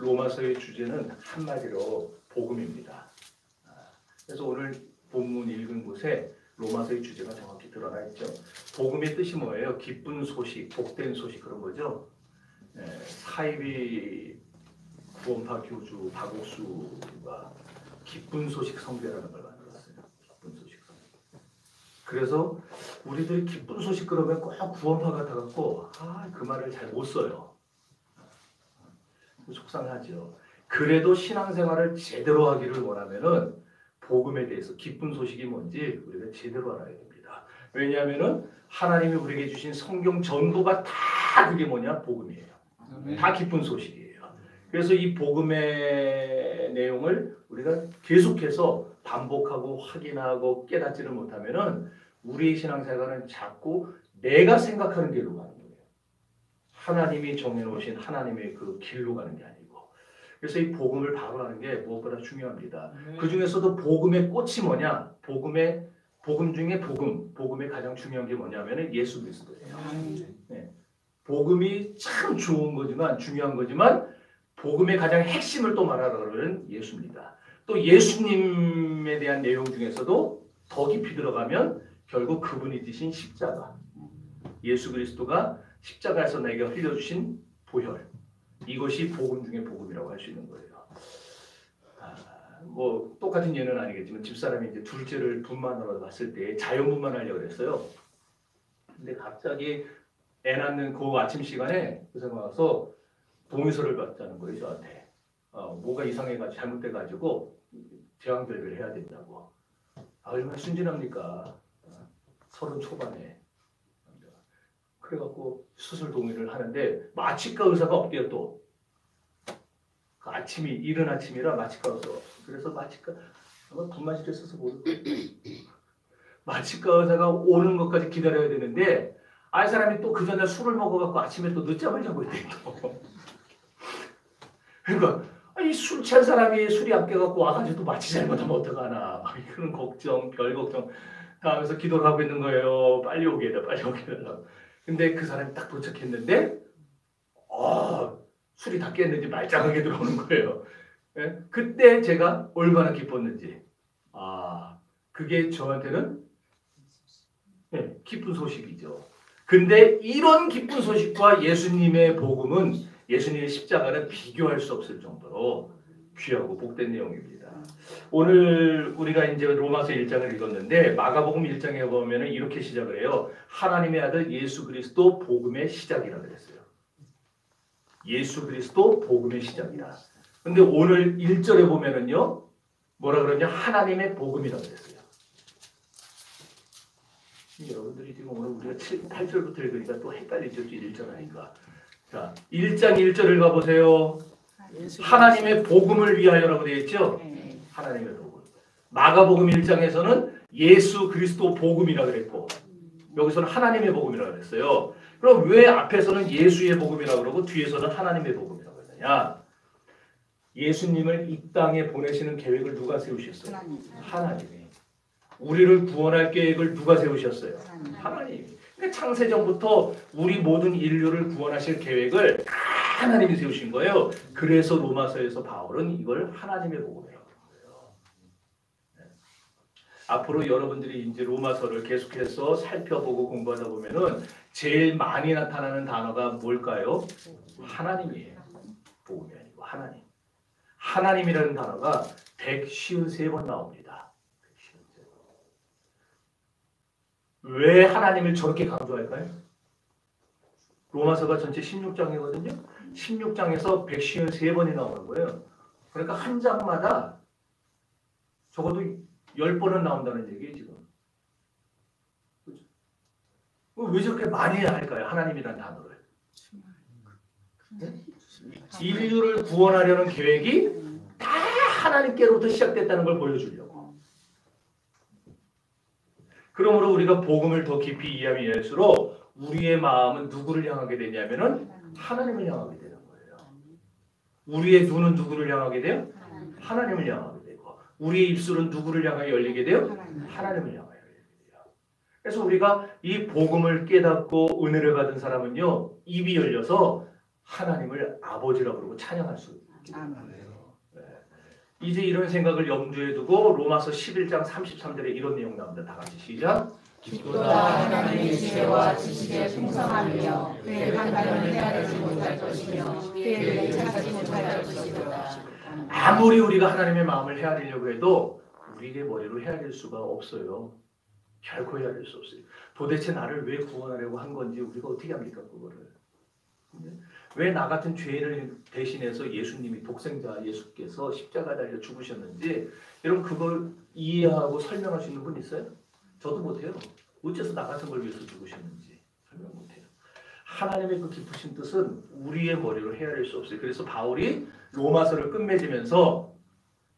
로마서의 주제는 한마디로 복음입니다. 그래서 오늘 본문 읽은 곳에 로마서의 주제가 정확히 드러나 있죠. 복음의 뜻이 뭐예요? 기쁜 소식, 복된 소식 그런 거죠. 사이비 구원파 교주 박옥수가 기쁜 소식 선교라는 걸 만들었어요. 기쁜 소식 선교. 그래서 우리들이 기쁜 소식 그러면 꼭 구원파 같아갖고 그 말을 잘 못 써요. 속상하죠. 그래도 신앙생활을 제대로 하기를 원하면은 복음에 대해서 기쁜 소식이 뭔지 우리가 제대로 알아야 됩니다. 왜냐하면은 하나님이 우리에게 주신 성경 전부가 다 그게 뭐냐? 복음이에요. 다 기쁜 소식이에요. 그래서 이 복음의 내용을 우리가 계속해서 반복하고 확인하고 깨닫지를 못하면은 우리의 신앙생활은 자꾸 내가 생각하는 길로 가는 거예요. 하나님이 정해놓으신 하나님의 그 길로 가는 게 아니고. 그래서 이 복음을 바로 하는 게 무엇보다 중요합니다. 그 중에서도 복음의 꽃이 뭐냐? 복음 중에 복음의 가장 중요한 게 뭐냐면은 예수 그리스도예요. 네. 복음이 참 좋은 거지만 중요한 거지만 복음의 가장 핵심을 또 말하라는 예수입니다. 또 예수님에 대한 내용 중에서도 더 깊이 들어가면 결국 그분이 지신 십자가, 예수 그리스도가 십자가에서 내게 흘려주신 보혈, 이것이 복음 중에 복음이라고 할 수 있는 거예요. 뭐 똑같은 예는 아니겠지만 집사람이 이제 둘째를 분만하러 갔을 때 자연분만하려고 그랬어요. 근데 갑자기 애 낳는 그 아침 시간에 의사가 와서 동의서를 받자는 거예요, 저한테. 뭐가 이상해가지고 잘못돼가지고 제왕절개를 해야 된다고. 얼마나 순진합니까? 30 초반에. 그래갖고 수술 동의를 하는데 마취과 의사가 없대요 또. 그 아침이 이른 아침이라 마취과 의사가 없어. 그래서 마취과 분만실에 써서 모를 거예요. 마취과 의사가 오는 것까지 기다려야 되는데 이 사람이 또 그 전에 술을 먹어갖고 아침에 또 늦잠을 자고 있대 또. 그러니까 이 술 취한 사람이 술이 안 깨갖고 와가지고 또 마취 잘못하면 어떡하나 그런 걱정, 별 걱정 다 하면서 기도를 하고 있는 거예요. 빨리 오게 해라, 빨리 오게 해달라고. 근데 그 사람이 딱 도착했는데 술이 다 깼는지 말짱하게 들어오는 거예요. 예? 그때 제가 얼마나 기뻤는지. 그게 저한테는 기쁜 소식이죠. 근데 이런 기쁜 소식과 예수님의 복음은, 예수님의 십자가는 비교할 수 없을 정도로 귀하고 복된 내용입니다. 오늘 우리가 이제 로마서 1장을 읽었는데 마가복음 1장에 보면 이렇게 시작을 해요. 하나님의 아들 예수 그리스도 복음의 시작이라 그랬어요. 예수 그리스도 복음의 시작이라. 근데 오늘 1절에 보면은요. 뭐라 그러냐? 하나님의 복음이라 그랬어요. 여러분들이 지금 오늘 우리가 8절부터 읽으니까 또 헷갈리죠. 1절 하니까. 자, 1장 1절을 가보세요. 하나님의 복음을 위하여라고 되어 있죠. 하나님의 복음. 마가복음 1장에서는 예수 그리스도 복음이라 그랬고 여기서는 하나님의 복음이라 그랬어요. 그럼 왜 앞에서는 예수의 복음이라 그러고 뒤에서는 하나님의 복음이라고 그러냐? 예수님을 이 땅에 보내시는 계획을 누가 세우셨어요? 하나님이. 우리를 구원할 계획을 누가 세우셨어요? 하나님이. 그러니까 창세전부터 우리 모든 인류를 구원하실 계획을 하나님이 세우신 거예요. 그래서 로마서에서 바울은 이걸 하나님의 복음이라고 하는 거예요. 앞으로 여러분들이 이제 로마서를 계속해서 살펴보고 공부하다 보면은 제일 많이 나타나는 단어가 뭘까요? 하나님이에요. 복음이 아니고 하나님. 하나님이라는 단어가 153번 나옵니다. 153번. 왜 하나님을 저렇게 강조할까요? 로마서가 전체 16장이거든요. 16장에서 153번이 나오는 거예요. 그러니까 한 장마다 적어도 10번은 나온다는 얘기예요, 지금. 그렇죠? 왜 저렇게 많이 할까요? 하나님이라는 단어를. 네? 인류를 구원하려는 계획이 다 하나님께로부터 시작됐다는 걸 보여주려고. 그러므로 우리가 복음을 더 깊이 이해하면 이해할수록 우리의 마음은 누구를 향하게 되냐면은 하나님을 향하게 되는 거예요. 우리의 눈은 누구를 향하게 돼요? 하나님을 향하게 되고 우리의 입술은 누구를 향하여 열리게 돼요? 하나님을 향하여 열리게 돼요. 그래서 우리가 이 복음을 깨닫고 은혜를 받은 사람은요 입이 열려서 하나님을 아버지라고 그러고 찬양할 수 네. 이제 이런 생각을 염두에 두고 로마서 11장 33절에 이런 내용 나옵니다. 다 같이 시작. 기쁘다 하나님의 지혜와 지식에 풍성하며 그의 판단을 헤아리지 못할 것이며 그의 눈을 찾지 못할 것이로다. 아무리 우리가 하나님의 마음을 헤아리려고 해도 우리의 머리로 헤아릴 수가 없어요. 결코 헤아릴 수 없어요. 도대체 나를 왜 구원하려고 한 건지 우리가 어떻게 합니까 그거를. 왜 나 같은 죄인을 대신해서 예수님이 독생자 예수께서 십자가 달려 죽으셨는지 여러분 그걸 이해하고 설명할 수 있는 분 있어요? 저도 못해요. 어째서 나 같은 걸 위해서 죽으셨는지 설명 못해요. 하나님의 그 깊으신 뜻은 우리의 머리로 헤아릴 수 없어요. 그래서 바울이 로마서를 끝맺으면서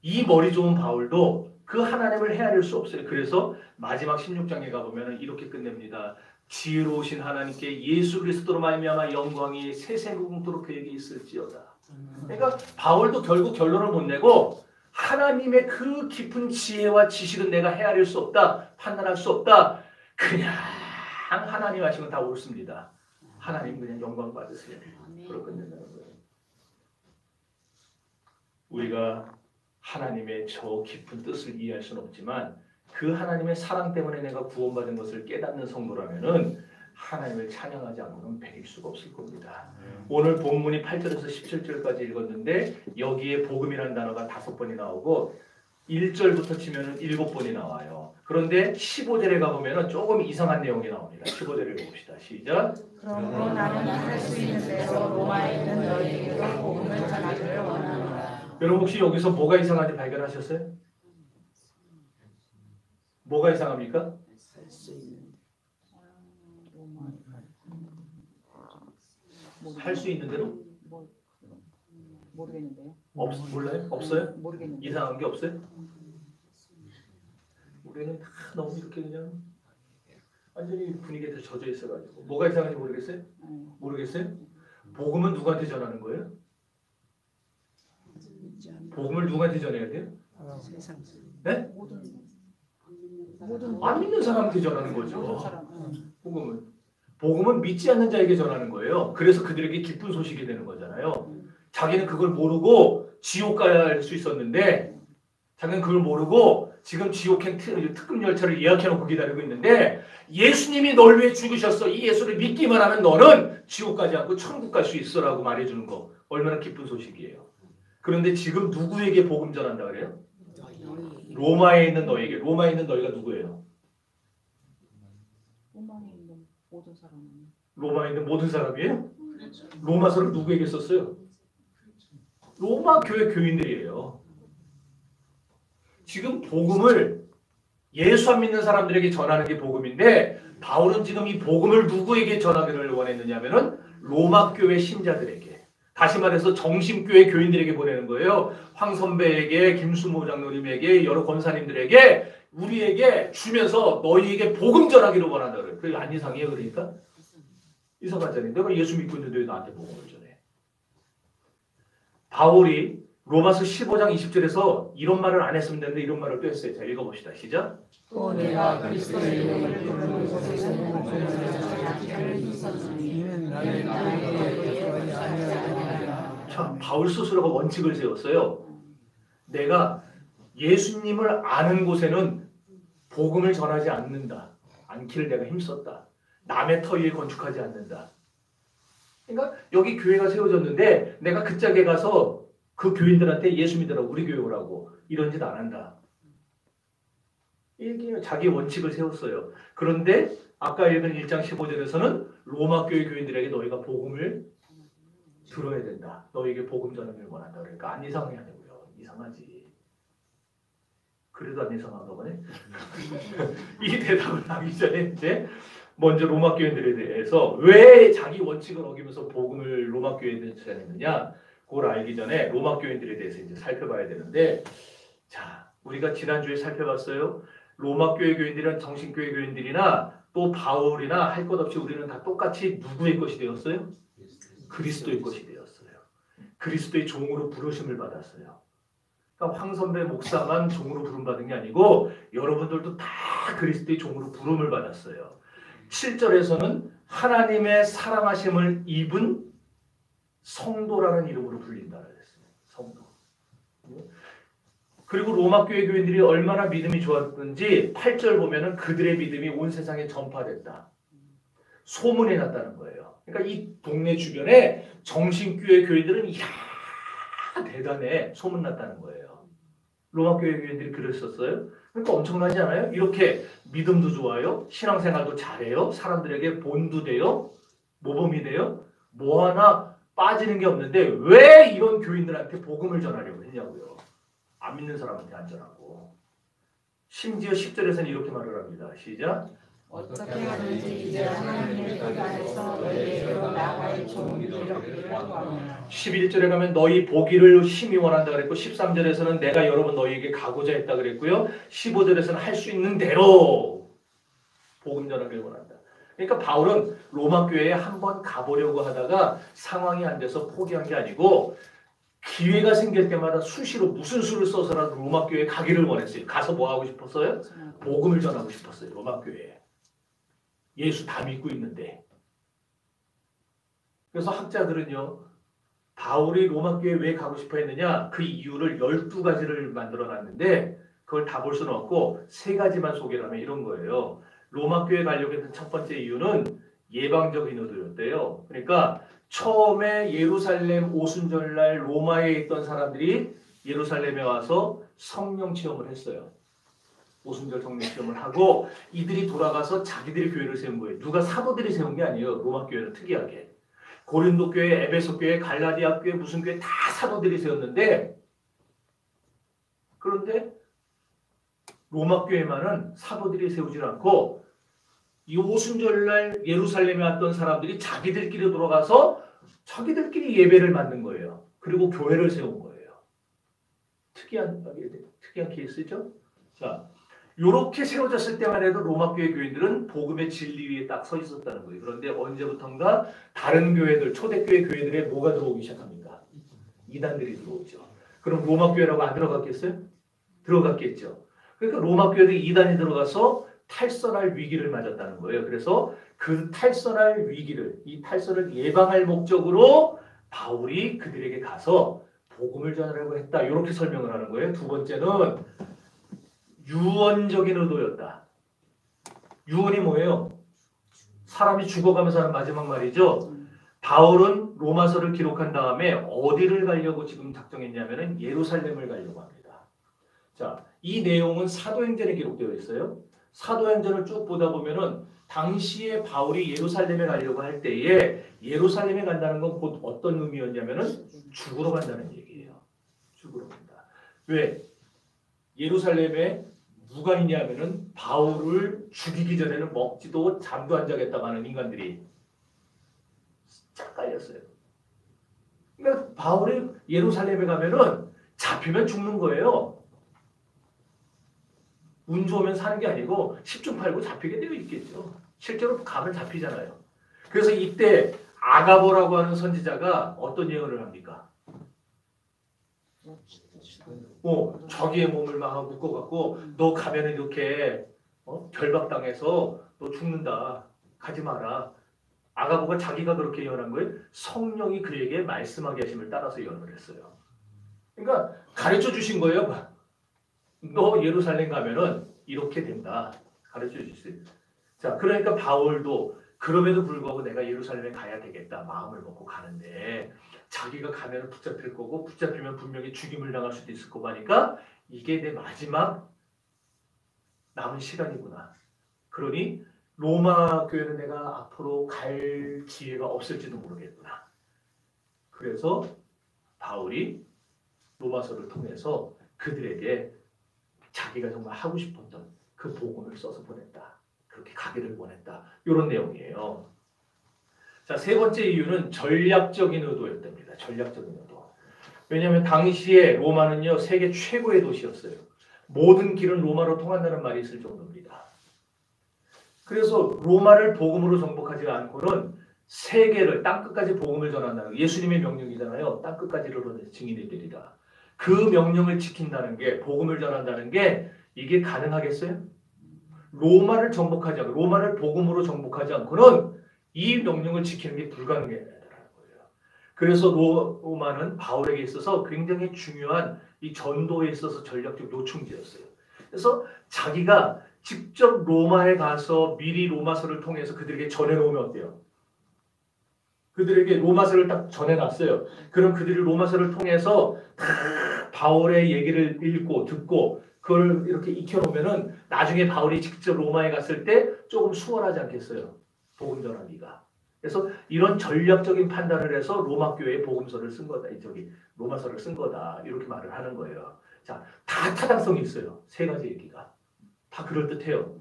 이 머리 좋은 바울도 그 하나님을 헤아릴 수 없어요. 그래서 마지막 16장에 가보면 이렇게 끝냅니다. 지혜로우신 하나님께 예수 그리스도로 말미암아 영광이 세세무궁토록 그에게 있을지어다. 그러니까 바울도 결국 결론을 못 내고 하나님의 그 깊은 지혜와 지식은 내가 헤아릴 수 없다. 판단할 수 없다. 그냥 하나님 하시면 다 옳습니다. 하나님 그냥 영광 받으세요. 그걸 끝낸다는 거예요. 우리가 하나님의 저 깊은 뜻을 이해할 수는 없지만 그 하나님의 사랑 때문에 내가 구원받은 것을 깨닫는 성도라면은 하나님을 찬양하지 않고는 배길 수가 없을 겁니다. 오늘 본문이 8절에서 17절까지 읽었는데 여기에 복음이라는 단어가 5번이 나오고 1절부터 치면은 7번이 나와요. 그런데 15절에 가보면은 조금 이상한 내용이 나옵니다. 15절을 봅시다. 시작. 그러므로 나는 할 수 있는 대로 로마에 있는 너희에게도 복음을 전하기를 원하노라. 여러분 혹시 여기서 뭐가 이상한지 발견하셨어요? 뭐가 이상합니까? 할 수 있는 대로? 모르겠는데요. 몰라요? 없어요? 모르겠는데. 이상한 게 없어요? 우리는 다 너무 이렇게 그냥 완전히 분위기에 젖어 있어가지고 뭐가 이상한지 모르겠어요? 모르겠어요? 복음은 누구한테 전하는 거예요? 복음을 누구한테 전해야 돼요? 네? 안 믿는 사람한테 전하는 거죠. 복음은 믿지 않는 자에게 전하는 거예요. 그래서 그들에게 기쁜 소식이 되는 거잖아요. 자기는 그걸 모르고 지옥 가야 할 수 있었는데 자기는 그걸 모르고 지금 지옥행 특급 열차를 예약해놓고 기다리고 있는데 예수님이 널 위해 죽으셨어. 이 예수를 믿기만 하면 너는 지옥 가지 않고 천국 갈 수 있어라고 말해주는 거 얼마나 기쁜 소식이에요. 그런데 지금 누구에게 복음 전한다 그래요? 로마에 있는 너에게. 로마에 있는 너희가 누구예요? 로마에 있는 모든 사람은. 로마에 있는 모든 사람이에요? 로마서를 누구에게 썼어요? 로마 교회 교인들이에요. 지금 복음을 예수 안 믿는 사람들에게 전하는 게 복음인데 바울은 지금 이 복음을 누구에게 전하기를 원했느냐 하면은 로마 교회 신자들에게. 다시 말해서 정신교회 교인들에게 보내는 거예요. 황 선배에게, 김수모 장로님에게, 여러 권사님들에게 우리에게 주면서 너희에게 복음 전하기를 원한다 그래요. 그게 안 이상해요 그러니까? 이상하잖아요. 내가 예수 믿고 있는데 왜 나한테 복음을 전해? 바울이 로마서 15장 20절에서 이런 말을 안 했으면 되는데 이런 말을 또 했어요. 자 읽어봅시다. 시작. 또 내가 그리스도의 이름을 부르는 곳에서는 복음을 전하기를 힘썼으니 이는 자, 바울 스스로가 원칙을 세웠어요. 내가 예수님을 아는 곳에는 복음을 전하지 않기를 내가 힘썼다. 남의 터 위에 건축하지 않는다. 그러니까 여기 교회가 세워졌는데 내가 그 짝에 가서 그 교인들한테 예수 믿으라고 우리 교회 오라고 이런 짓 안 한다. 이게 자기 원칙을 세웠어요. 그런데 아까 읽은 1장 15절에서는 로마 교회 교인들에게 너희가 복음을 들어야 된다. 너에게 복음 전하기를 원한다. 그러니까 안 이상해 하냐고요. 이상하지. 그래도 안 이상한가 보네. 이 대답을 하기 전에 이제 먼저 로마 교인들에 대해서 왜 자기 원칙을 어기면서 복음을 로마 교인들에 전했느냐, 그걸 알기 전에 로마 교인들에 대해서 이제 살펴봐야 되는데, 자, 우리가 지난주에 살펴봤어요. 로마 교회 교인들이란 정신교회 교인들이나 또 바울이나 할 것 없이 우리는 다 똑같이 누구의 것이 되었어요? 그리스도의 것이 되었어요. 그리스도의 종으로 부르심을 받았어요. 그러니까 황 선배 목사만 종으로 부름받은 게 아니고 여러분들도 다 그리스도의 종으로 부름을 받았어요. 7절에서는 하나님의 사랑하심을 입은 성도라는 이름으로 불린다 그랬어요. 그리고 로마 교회 교인들이 얼마나 믿음이 좋았던지 8절 보면은 그들의 믿음이 온 세상에 전파됐다. 소문이 났다는 거예요. 그러니까 이 동네 주변에 정신교회 교인들은 이야 대단해 소문났다는 거예요. 로마 교회 교인들이 그랬었어요. 그러니까 엄청나지 않아요? 이렇게 믿음도 좋아요. 신앙생활도 잘해요. 사람들에게 본도 돼요. 모범이 돼요. 뭐 하나 빠지는 게 없는데 왜 이런 교인들한테 복음을 전하려고 했냐고요. 안 믿는 사람한테 안 전하고. 심지어 10절에서는 이렇게 말을 합니다. 시작. 어떻게 하든지 이제 하나님의 뜻 안에서 너희에게로 나아갈 좋은 길을 얻기를 원하노라. 11절에 가면 너희 보기를 심히 원한다 그랬고 13절에서는 내가 여러분 너희에게 가고자 했다 그랬고요. 15절에서는 할 수 있는 대로 복음 전하기를 원한다. 그러니까 바울은 로마 교회에 한번 가보려고 하다가 상황이 안 돼서 포기한 게 아니고 기회가 생길 때마다 수시로 무슨 수를 써서라도 로마 교회에 가기를 원했어요. 가서 뭐 하고 싶었어요? 복음을 전하고 싶었어요. 로마 교회에. 예수 다 믿고 있는데. 그래서 학자들은요. 바울이 로마 교회에 왜 가고 싶어 했느냐? 그 이유를 12가지를 만들어놨는데 그걸 다 볼 수는 없고 3가지만 소개를 하면 이런 거예요. 로마 교회에 가려고 했던 첫 번째 이유는 예방적인 의도였대요. 그러니까 처음에 예루살렘 오순절날 로마에 있던 사람들이 예루살렘에 와서 성령 체험을 했어요. 오순절 성령 체험을 하고 이들이 돌아가서 자기들이 교회를 세운 거예요. 누가 사도들이 세운 게 아니에요. 로마 교회는 특이하게. 고린도 교회, 에베소 교회, 갈라디아 교회, 무슨 교회 다 사도들이 세웠는데 그런데 로마 교회만은 사도들이 세우질 않고 이 오순절날 예루살렘에 왔던 사람들이 자기들끼리 돌아가서 자기들끼리 예배를 만든 거예요. 그리고 교회를 세운 거예요. 특이한 케이스죠. 자, 이렇게 세워졌을 때만 해도 로마 교회 교인들은 복음의 진리 위에 딱 서 있었다는 거예요. 그런데 언제부턴가 다른 교회들, 초대교회 교회들에 뭐가 들어오기 시작합니까? 이단들이 들어오죠. 그럼 로마 교회라고 안 들어갔겠어요? 들어갔겠죠. 그러니까 로마 교회들이 이단이 들어가서 탈선할 위기를 맞았다는 거예요. 그래서 그 탈선할 위기를, 이 탈선을 예방할 목적으로 바울이 그들에게 가서 복음을 전하려고 했다. 이렇게 설명을 하는 거예요. 두 번째는 유언적인 의도였다. 유언이 뭐예요? 사람이 죽어가면서 하는 마지막 말이죠. 바울은 로마서를 기록한 다음에 어디를 가려고 지금 작정했냐면은 예루살렘을 가려고 합니다. 자, 이 내용은 사도행전에 기록되어 있어요. 사도행전을 쭉 보다 보면은 당시에 바울이 예루살렘에 가려고 할 때에 예루살렘에 간다는 건 곧 어떤 의미였냐면은 죽으러 간다는 얘기예요. 죽으러 간다. 왜? 예루살렘에 누가 있냐면은 바울을 죽이기 전에는 먹지도 잠도 안 자겠다고 하는 인간들이 쫙 깔렸어요. 그러니까 바울이 예루살렘에 가면은 잡히면 죽는 거예요. 운 좋으면 사는 게 아니고 10중 팔고 잡히게 되어 있겠죠. 실제로 가면 잡히잖아요. 그래서 이때 아가보라고 하는 선지자가 어떤 예언을 합니까? 자기의 몸을 막 묶어갖고 너 가면은 이렇게 결박당해서 너 죽는다. 가지 마라. 아가보가 자기가 그렇게 예언한 거예요. 성령이 그에게 말씀하게 하심을 따라서 예언을 했어요. 그러니까 가르쳐 주신 거예요. 너 예루살렘 가면은 이렇게 된다. 가르쳐 주세요. 자, 그러니까 바울도 그럼에도 불구하고 내가 예루살렘에 가야 되겠다. 마음을 먹고 가는데 자기가 가면 붙잡힐 거고 붙잡히면 분명히 죽임을 당할 수도 있을 거고 하니까 이게 내 마지막 남은 시간이구나. 그러니 로마 교회는 내가 앞으로 갈 기회가 없을지도 모르겠구나. 그래서 바울이 로마서를 통해서 그들에게 자기가 정말 하고 싶었던 그 복음을 써서 보냈다. 그렇게 가기를 원했다. 이런 내용이에요. 자, 세 번째 이유는 전략적인 의도였답니다. 전략적인 의도. 왜냐하면 당시에 로마는요 세계 최고의 도시였어요. 모든 길은 로마로 통한다는 말이 있을 정도입니다. 그래서 로마를 복음으로 정복하지 않고는 세계를 땅끝까지 복음을 전한다는 예수님의 명령이잖아요. 땅끝까지 이르러 증인이 되리라. 그 명령을 지킨다는 게 복음을 전한다는 게 이게 가능하겠어요? 로마를 정복하지 않고 로마를 복음으로 정복하지 않고는 이 명령을 지키는 게 불가능하다는 거예요. 그래서 로마는 바울에게 있어서 굉장히 중요한 이 전도에 있어서 전략적 요충지였어요. 그래서 자기가 직접 로마에 가서 미리 로마서를 통해서 그들에게 전해놓으면 어때요? 그들에게 로마서를 딱 전해놨어요. 그럼 그들이 로마서를 통해서 다 바울의 얘기를 읽고 듣고 그걸 이렇게 익혀놓으면은 나중에 바울이 직접 로마에 갔을 때 조금 수월하지 않겠어요? 복음 전하기가. 그래서 이런 전략적인 판단을 해서 로마 교회에 복음서를 쓴 거다. 로마서를 쓴 거다. 이렇게 말을 하는 거예요. 자, 다 타당성이 있어요. 세 가지 얘기가. 다 그럴듯해요.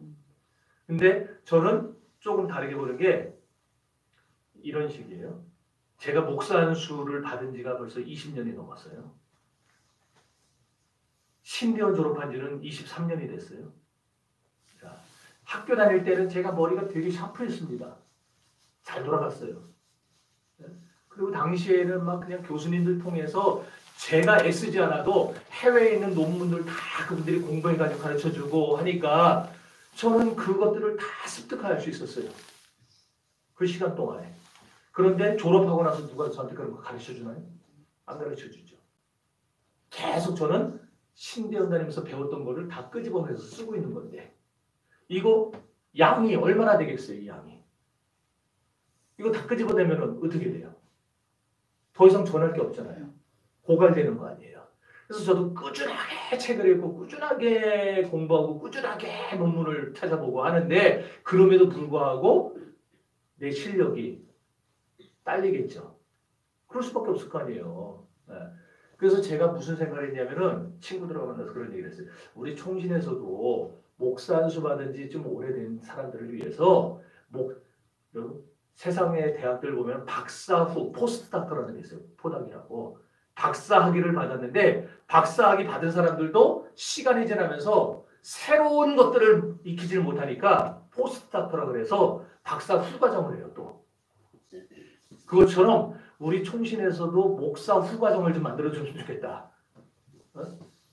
근데 저는 조금 다르게 보는 게 이런 식이에요. 제가 목사 안수를 받은 지가 벌써 20년이 넘었어요. 신대원 졸업한 지는 23년이 됐어요. 자, 학교 다닐 때는 제가 머리가 되게 샤프했습니다. 잘 돌아갔어요. 그리고 당시에는 막 그냥 교수님들 통해서 제가 애쓰지 않아도 해외에 있는 논문들 다 그분들이 공부해가지고 가르쳐주고 하니까 저는 그것들을 다 습득할 수 있었어요. 그 시간 동안에. 그런데 졸업하고 나서 누가 저한테 그런 거 가르쳐주나요? 안 가르쳐주죠. 계속 저는 신대원 다니면서 배웠던 거를 다 끄집어내서 쓰고 있는 건데 이거 양이 얼마나 되겠어요? 이 양이. 이거 다 끄집어내면 어떻게 돼요? 더 이상 전할 게 없잖아요. 고갈되는 거 아니에요. 그래서 저도 꾸준하게 책을 읽고 꾸준하게 공부하고 꾸준하게 논문을 찾아보고 하는데 그럼에도 불구하고 내 실력이 딸리겠죠. 그럴 수밖에 없을 거 아니에요. 네. 그래서 제가 무슨 생각을 했냐면은 친구들하고 만나서 그런 얘기를 했어요. 우리 총신에서도 목사 안수 받은 지 좀 오래된 사람들을 위해서 세상의 대학들 보면 박사 후 포스트닥터라는 게 있어요. 포닥이라고. 박사 학위를 받았는데 박사 학위 받은 사람들도 시간이 지나면서 새로운 것들을 익히지를 못하니까 포스트닥터라 그래서 박사 후과정을 해요. 또 그것처럼 우리 총신에서도 목사 후과정을 좀 만들어줬으면 좋겠다.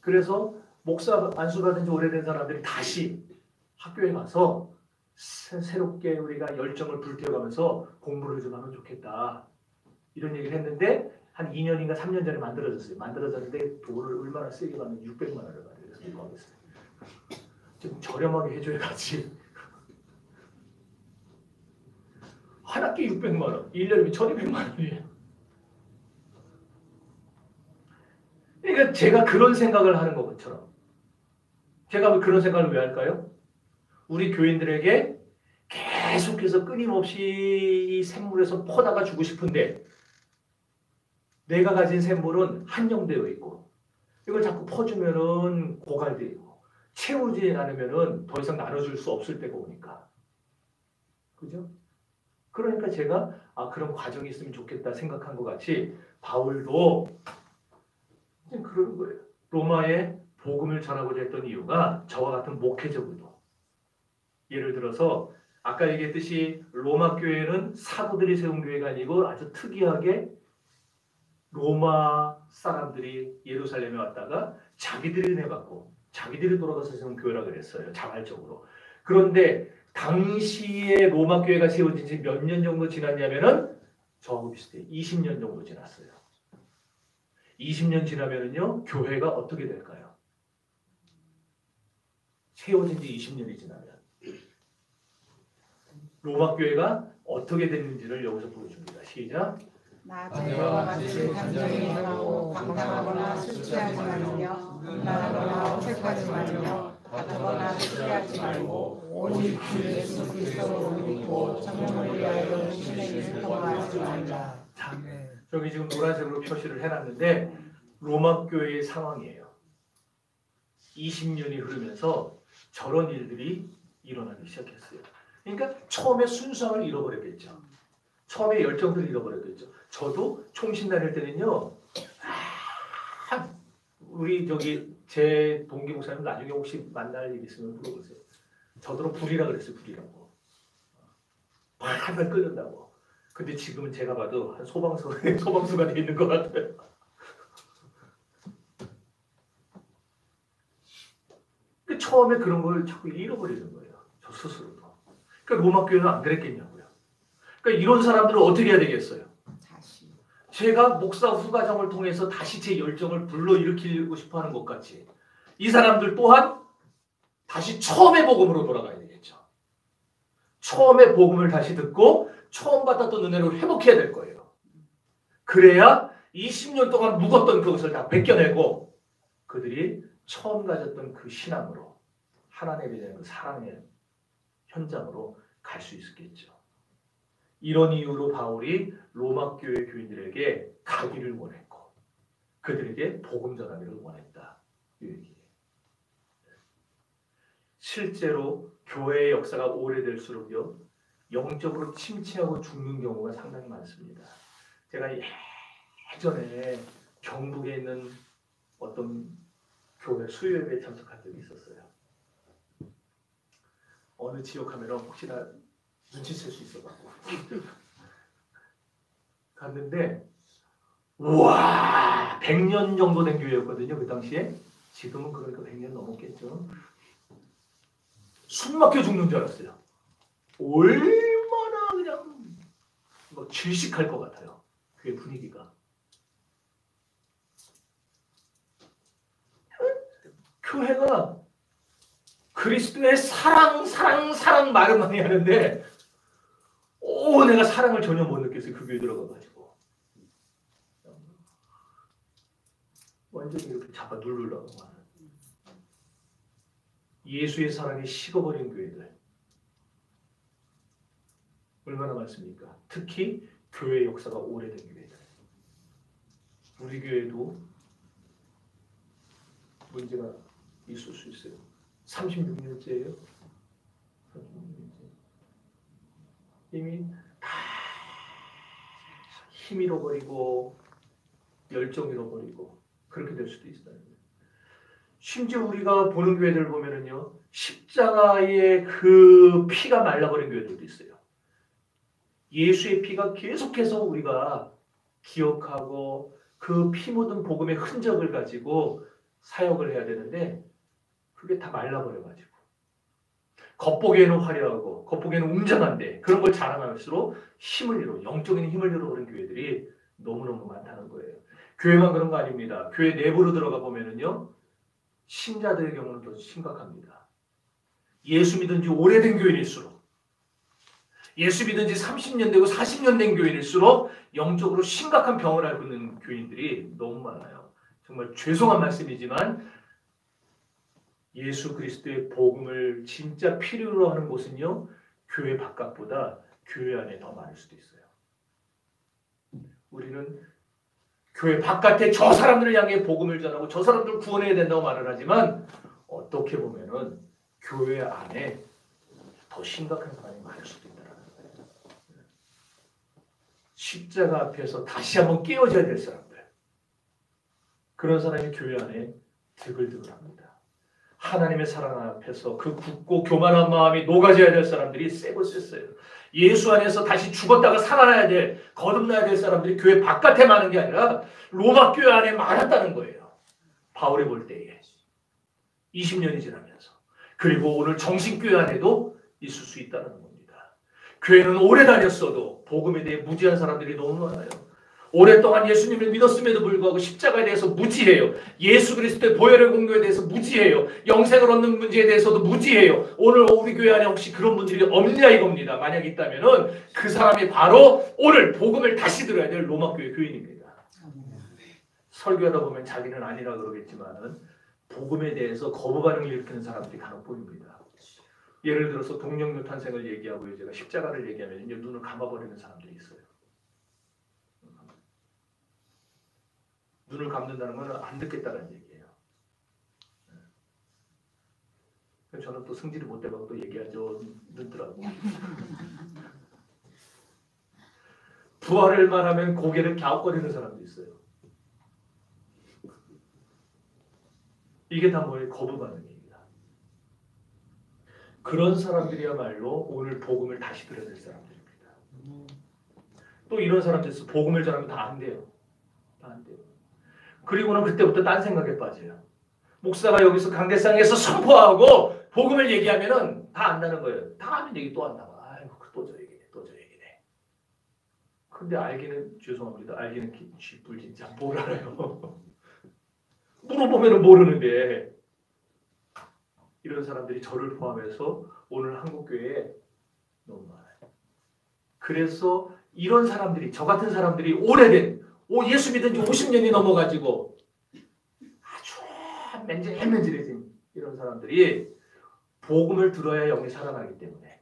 그래서 목사 안수 받은 지 오래된 사람들이 다시 학교에 가서 새롭게 우리가 열정을 불태워가면서 공부를 좀 하면 좋겠다. 이런 얘기를 했는데 한 2년인가 3년 전에 만들어졌어요. 만들어졌는데 돈을 얼마나 세게 받는 600만 원을 받아요. 그래서 못 하겠어요. 좀 저렴하게 해줘야 같이. 한 학기 600만 원, 1년이면 1200만 원이에요. 그러니까 제가 그런 생각을 하는 것처럼 제가 그런 생각을 왜 할까요? 우리 교인들에게 계속해서 끊임없이 이 샘물에서 퍼다가 주고 싶은데 내가 가진 샘물은 한정되어 있고 이걸 자꾸 퍼주면은 고갈되고 채우지 않으면은 더 이상 나눠줄 수 없을 때가 오니까. 그죠? 그러니까 제가 그런 과정이 있으면 좋겠다 생각한 것 같이 바울도 그런 거예요. 로마에 복음을 전하고자 했던 이유가 저와 같은 목회적으로 예를 들어서 아까 얘기했듯이 로마 교회는 사도들이 세운 교회가 아니고 아주 특이하게 로마 사람들이 예루살렘에 왔다가 자기들이 은혜받고 자기들이 돌아가서 세운 교회라 그랬어요. 자발적으로. 그런데 당시에 로마 교회가 세워진 지 몇 년 정도 지났냐면은 저하고 비슷해요. 20년 정도 지났어요. 20년 지나면은요 교회가 어떻게 될까요? 세워진 지 20년이 지나면 로마 교회가 어떻게 됐는지를 여기서 보여줍니다. 시작. 낮에와 같이 감정이 행하고 방탕하거나 술취하지 말며 음란하거나 어색하지 말며 다투거나 시기하지 말고 오직 주 예수 그리스도를 믿고 정령을 위하여 신에게 통과하지 말라. 여기 지금 노란색으로 표시를 해놨는데 로마 교회의 상황이에요. 20년이 흐르면서 저런 일들이 일어나기 시작했어요. 그러니까 처음에 순수함을 잃어버렸겠죠. 처음에 열정을 잃어버렸겠죠. 저도 총신 다닐 때는요. 우리 제 동기 목사님 나중에 혹시 만날 일 있으면 물어보세요. 저더러 불이라 그랬어요. 불이라고. 팔팔 끓는다고. 근데 지금은 제가 봐도 한 소방수가 돼 있는 것 같아요. 처음에 그런 걸 자꾸 잃어버리는 거예요. 저 스스로도. 그러니까 로마 교회는 안 그랬겠냐고요. 그러니까 이런 사람들은 어떻게 해야 되겠어요? 제가 목사 후가정을 통해서 다시 제 열정을 불러일으키고 싶어하는 것 같이 이 사람들 또한 다시 처음의 복음으로 돌아가야 되겠죠. 처음의 복음을 다시 듣고 처음 받았던 은혜를 회복해야 될 거예요. 그래야 20년 동안 묵었던 그것을 다 벗겨내고 그들이 처음 가졌던 그 신앙으로 하나님에 대한 그 사랑의 현장으로 갈 수 있겠죠. 이런 이유로 바울이 로마 교회 교인들에게 가기를 원했고 그들에게 복음 전하기를 원했다. 이 얘기예요. 실제로 교회의 역사가 오래될수록요 영적으로 침체하고 죽는 경우가 상당히 많습니다. 제가 예전에 경북에 있는 어떤 교회 수요예배에 참석한 적이 있었어요. 어느 지역 하면 혹시나 눈치챌 수 있어가지고 갔는데 우와 100년 정도 된 교회였거든요. 그 당시에. 지금은 그러니까 100년 넘었겠죠. 숨 막혀 죽는 줄 알았어요. 얼마나 그냥 막 질식할 것 같아요. 교회 분위기가. 교회가 그리스도의 사랑 말을 많이 하는데 내가 사랑을 전혀 못 느꼈어요. 그 교회 들어가가지고 완전히 이렇게 잡아 누르려고 하는 예수의 사랑이 식어버린 교회들 얼마나 많습니까? 특히 교회 역사가 오래된 교회들. 우리 교회도 문제가 있을 수 있어요. 36년째예요. 36년째. 이미 다 힘 잃어버리고 열정 잃어버리고 그렇게 될 수도 있어요. 심지어 우리가 보는 교회들 보면은요 십자가의 그 피가 말라버린 교회들도 있어요. 예수의 피가 계속해서 우리가 기억하고 그 피 묻은 복음의 흔적을 가지고 사역을 해야 되는데 그게 다 말라버려가지고 겉보기에는 화려하고 겉보기에는 웅장한데 그런 걸 자랑할수록 영적인 힘을 잃어버린 교회들이 너무너무 많다는 거예요. 교회만 그런 거 아닙니다. 교회 내부로 들어가 보면은요 신자들의 경우는 더 심각합니다. 예수 믿은 지 오래된 교인일수록 예수 믿은 지 30년 되고 40년 된 교인일수록 영적으로 심각한 병을 앓고 있는 교인들이 너무 많아요. 정말 죄송한 말씀이지만 예수 그리스도의 복음을 진짜 필요로 하는 곳은요 교회 바깥보다 교회 안에 더 많을 수도 있어요. 우리는 교회 바깥에 저 사람들을 향해 복음을 전하고 저 사람들을 구원해야 된다고 말을 하지만 어떻게 보면은 교회 안에 더 심각한 사람이 많을 수도 있다는 거예요. 십자가 앞에서 다시 한번 깨어져야 될 사람들. 그런 사람이 교회 안에 드글드글합니다. 하나님의 사랑 앞에서 그 굳고 교만한 마음이 녹아져야 될 사람들이 세고 셌어요. 예수 안에서 다시 죽었다가 살아나야 될, 거듭나야 될 사람들이 교회 바깥에 많은 게 아니라 로마 교회 안에 많았다는 거예요. 바울이 볼 때에 20년이 지나면서. 그리고 오늘 정신교회 안에도 있을 수 있다는 겁니다. 교회는 오래 다녔어도 복음에 대해 무지한 사람들이 너무 많아요. 오랫동안 예수님을 믿었음에도 불구하고 십자가에 대해서 무지해요. 예수 그리스도의 보혈의 공로에 대해서 무지해요. 영생을 얻는 문제에 대해서도 무지해요. 오늘 우리 교회 안에 혹시 그런 분들이 없냐 이겁니다. 만약 있다면은 그 사람이 바로 오늘 복음을 다시 들어야 될 로마 교회 교인입니다. 설교하다 보면 자기는 아니라 그러겠지만은 복음에 대해서 거부 반응을 일으키는 사람들이 간혹 보입니다. 예를 들어서 동령교 탄생을 얘기하고 제가 십자가를 얘기하면 이제 눈을 감아버리는 사람들이 있어요. 눈을 감는다는 건 안 듣겠다는 얘기예요. 저는 또 승질이 못 돼서 또 얘기하죠. 늦더라고. 부활을 말하면 고개를 갸웃거리는 사람도 있어요. 이게 다 뭐예요? 거부 반응입니다. 그런 사람들이야말로 오늘 복음을 다시 들어야 될 사람들입니다. 또 이런 사람들에서 복음을 전하면 다 안 돼요. 다 안 돼요. 그리고는 그때부터 딴 생각에 빠져요. 목사가 여기서 강대상에서 선포하고 복음을 얘기하면은 다 안다는 거예요. 다 하는 얘기 또 한다고. 아이고 또 저 얘기네. 또 저 얘기네. 근데 알기는 죄송합니다. 알기는 쥐뿔 진짜 뭘 알아요. 물어보면 모르는데 이런 사람들이 저를 포함해서 오늘 한국교회에 너무 많아요. 그래서 이런 사람들이 저 같은 사람들이 오래된 예수 믿은 지 50년이 넘어가지고 아주 맨질맨질해진 이런 사람들이 복음을 들어야 영이 살아나기 때문에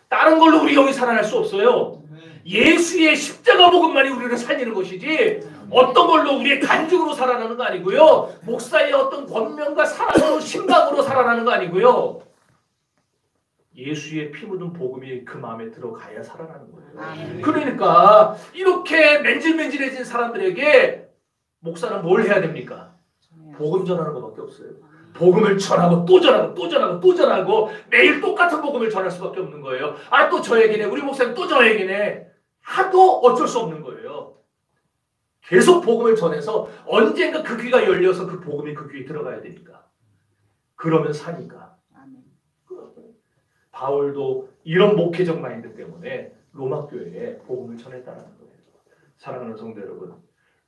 다른 걸로 우리 영이 살아날 수 없어요. 예수의 십자가 복음만이 우리를 살리는 것이지 어떤 걸로 우리의 간증으로 살아나는 거 아니고요. 목사의 어떤 권면과 사랑으로 심각으로 살아나는 거 아니고요. 예수의 피 묻은 복음이 그 마음에 들어가야 살아나는 거예요. 그러니까 이렇게 맨질맨질해진 사람들에게 목사는 뭘 해야 됩니까? 복음 전하는 것밖에 없어요. 복음을 전하고 또 전하고 또 전하고 또 전하고 매일 똑같은 복음을 전할 수밖에 없는 거예요. 아, 또 저 얘기네. 우리 목사님 또 저 얘기네. 하도 어쩔 수 없는 거예요. 계속 복음을 전해서 언젠가 그 귀가 열려서 그 복음이 그 귀에 들어가야 되니까. 그러면 사니까. 바울도 이런 목회적 마인드 때문에 로마 교회에 복음을 전했다는 거예요. 사랑하는 성도 여러분,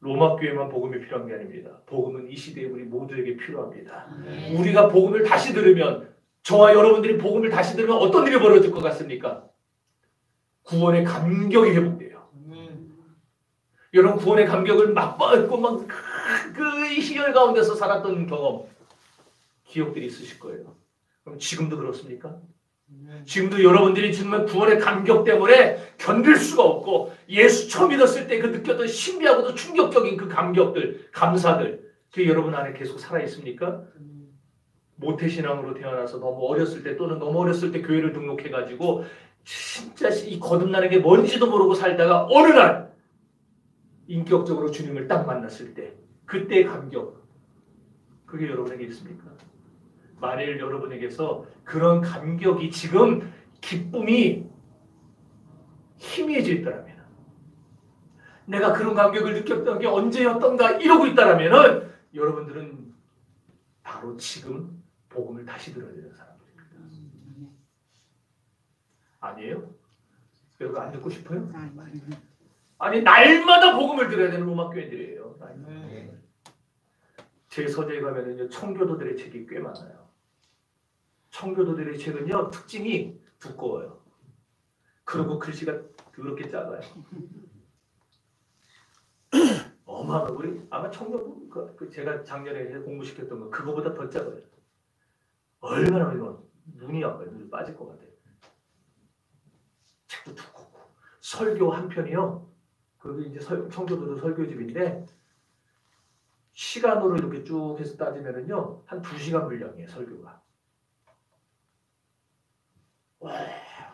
로마 교회만 복음이 필요한 게 아닙니다. 복음은 이 시대에 우리 모두에게 필요합니다. 우리가 복음을 다시 들으면, 저와 여러분들이 복음을 다시 들으면 어떤 일이 벌어질 것 같습니까? 구원의 감격이 회복돼요. 여러분, 구원의 감격을 맛봤고 막 그 희열 가운데서 살았던 경험, 기억들이 있으실 거예요. 그럼 지금도 그렇습니까? 지금도 여러분들이 정말 구원의 감격 때문에 견딜 수가 없고 예수 처음 믿었을 때 그 느꼈던 신비하고도 충격적인 그 감격들, 감사들, 그게 여러분 안에 계속 살아있습니까? 모태신앙으로 태어나서 너무 어렸을 때 또는 너무 어렸을 때 교회를 등록해가지고 진짜 이 거듭나는 게 뭔지도 모르고 살다가 어느 날 인격적으로 주님을 딱 만났을 때 그때의 감격, 그게 여러분에게 있습니까? 만일 여러분에게서 그런 감격이 지금 기쁨이 희미해져 있다면, 내가 그런 감격을 느꼈던 게 언제였던가 이러고 있다면 여러분들은 바로 지금 복음을 다시 들어야 되는 사람들입니다. 아니에요? 여러분 안 듣고 싶어요? 아니, 날마다 복음을 들어야 되는 로마 교회들이에요. 제 서재에 가면은요, 청교도들의 책이 꽤 많아요. 청교도들의 책은요, 특징이 두꺼워요. 그리고 글씨가 그렇게 작아요. 어마어마하고 우리 아마 청교도 제가 작년에 공부시켰던 거 그거보다 더 작아요. 얼마나 이건 눈이 아파요. 눈이 빠질 것 같아요. 책도 두껍고 설교 한 편이요. 거기 이제 청교도도 설교집인데 시간으로 이렇게 쭉 해서 따지면은요 한 2시간 분량이에요 설교가. 와,